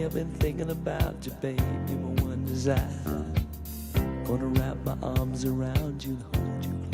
day I've been thinking about you, babe. You're my one desire. Gonna wrap my arms around you and hold you